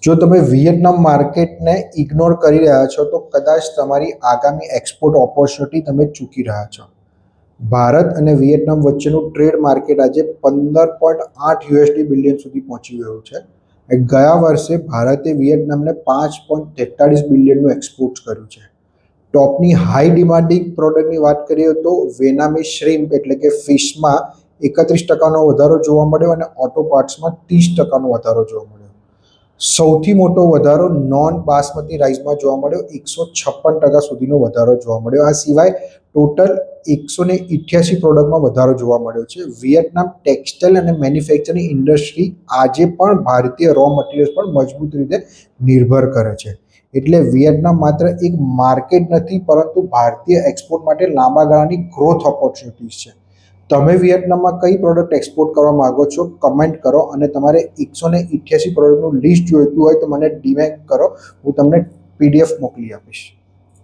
જો તમે વિયેટનામ માર્કેટને ઇગ્નોર કરી રહ્યા છો તો કદાચ તમારી આગામી એક્સપોર્ટ ઓપોર્ચ્યુનિટી તમે ચૂકી રહ્યા છો. ભારત અને વિયેટનામ વચ્ચેનું ટ્રેડ માર્કેટ આજે 15.8 બિલિયન સુધી પહોંચી ગયું છે. ગયા વર્ષે ભારતે વિયેટનામને 5.43 બિલિયનનું એક્સપોર્ટ કર્યું છે. ટોપની હાઈ ડિમાન્ડિંગ પ્રોડક્ટની વાત કરીએ તો વેનામી શ્રીમ્પ એટલે કે ફિશમાં 31% વધારો જોવા મળ્યો અને ઓટો પાર્ટ્સમાં 30% વધારો જોવા મળ્યો. સૌથી મોટો વધારો નોન બાસમતી રાઈસમાં જોવા મળ્યો, 156% સુધીનો વધારો જોવા મળ્યો. આ સિવાય ટોટલ 188 પ્રોડક્ટમાં વધારો જોવા મળ્યો છે. વિયેટનામ ટેક્સટાઇલ અને મેન્યુફેક્ચરિંગ ઇન્ડસ્ટ્રી આજે પણ ભારતીય રો મટીરિયલ્સ પર મજબૂત રીતે નિર્ભર કરે છે. એટલે વિયેટનામ માત્ર એક માર્કેટ નથી પરંતુ ભારતીય એક્સપોર્ટ માટે લાંબા ગાળાની ગ્રોથ ઓપોર્ચ્યુનિટીઝ છે. તમે વિયેટનામમાં કઈ પ્રોડક્ટ એક્સપોર્ટ કરવા માંગો છો કમેન્ટ કરો, અને તમારે 188 પ્રોડક્ટનું લિસ્ટ જોઈતું હોય તો મને ડીએમ કરો, હું તમને PDF મોકલી આપીશ.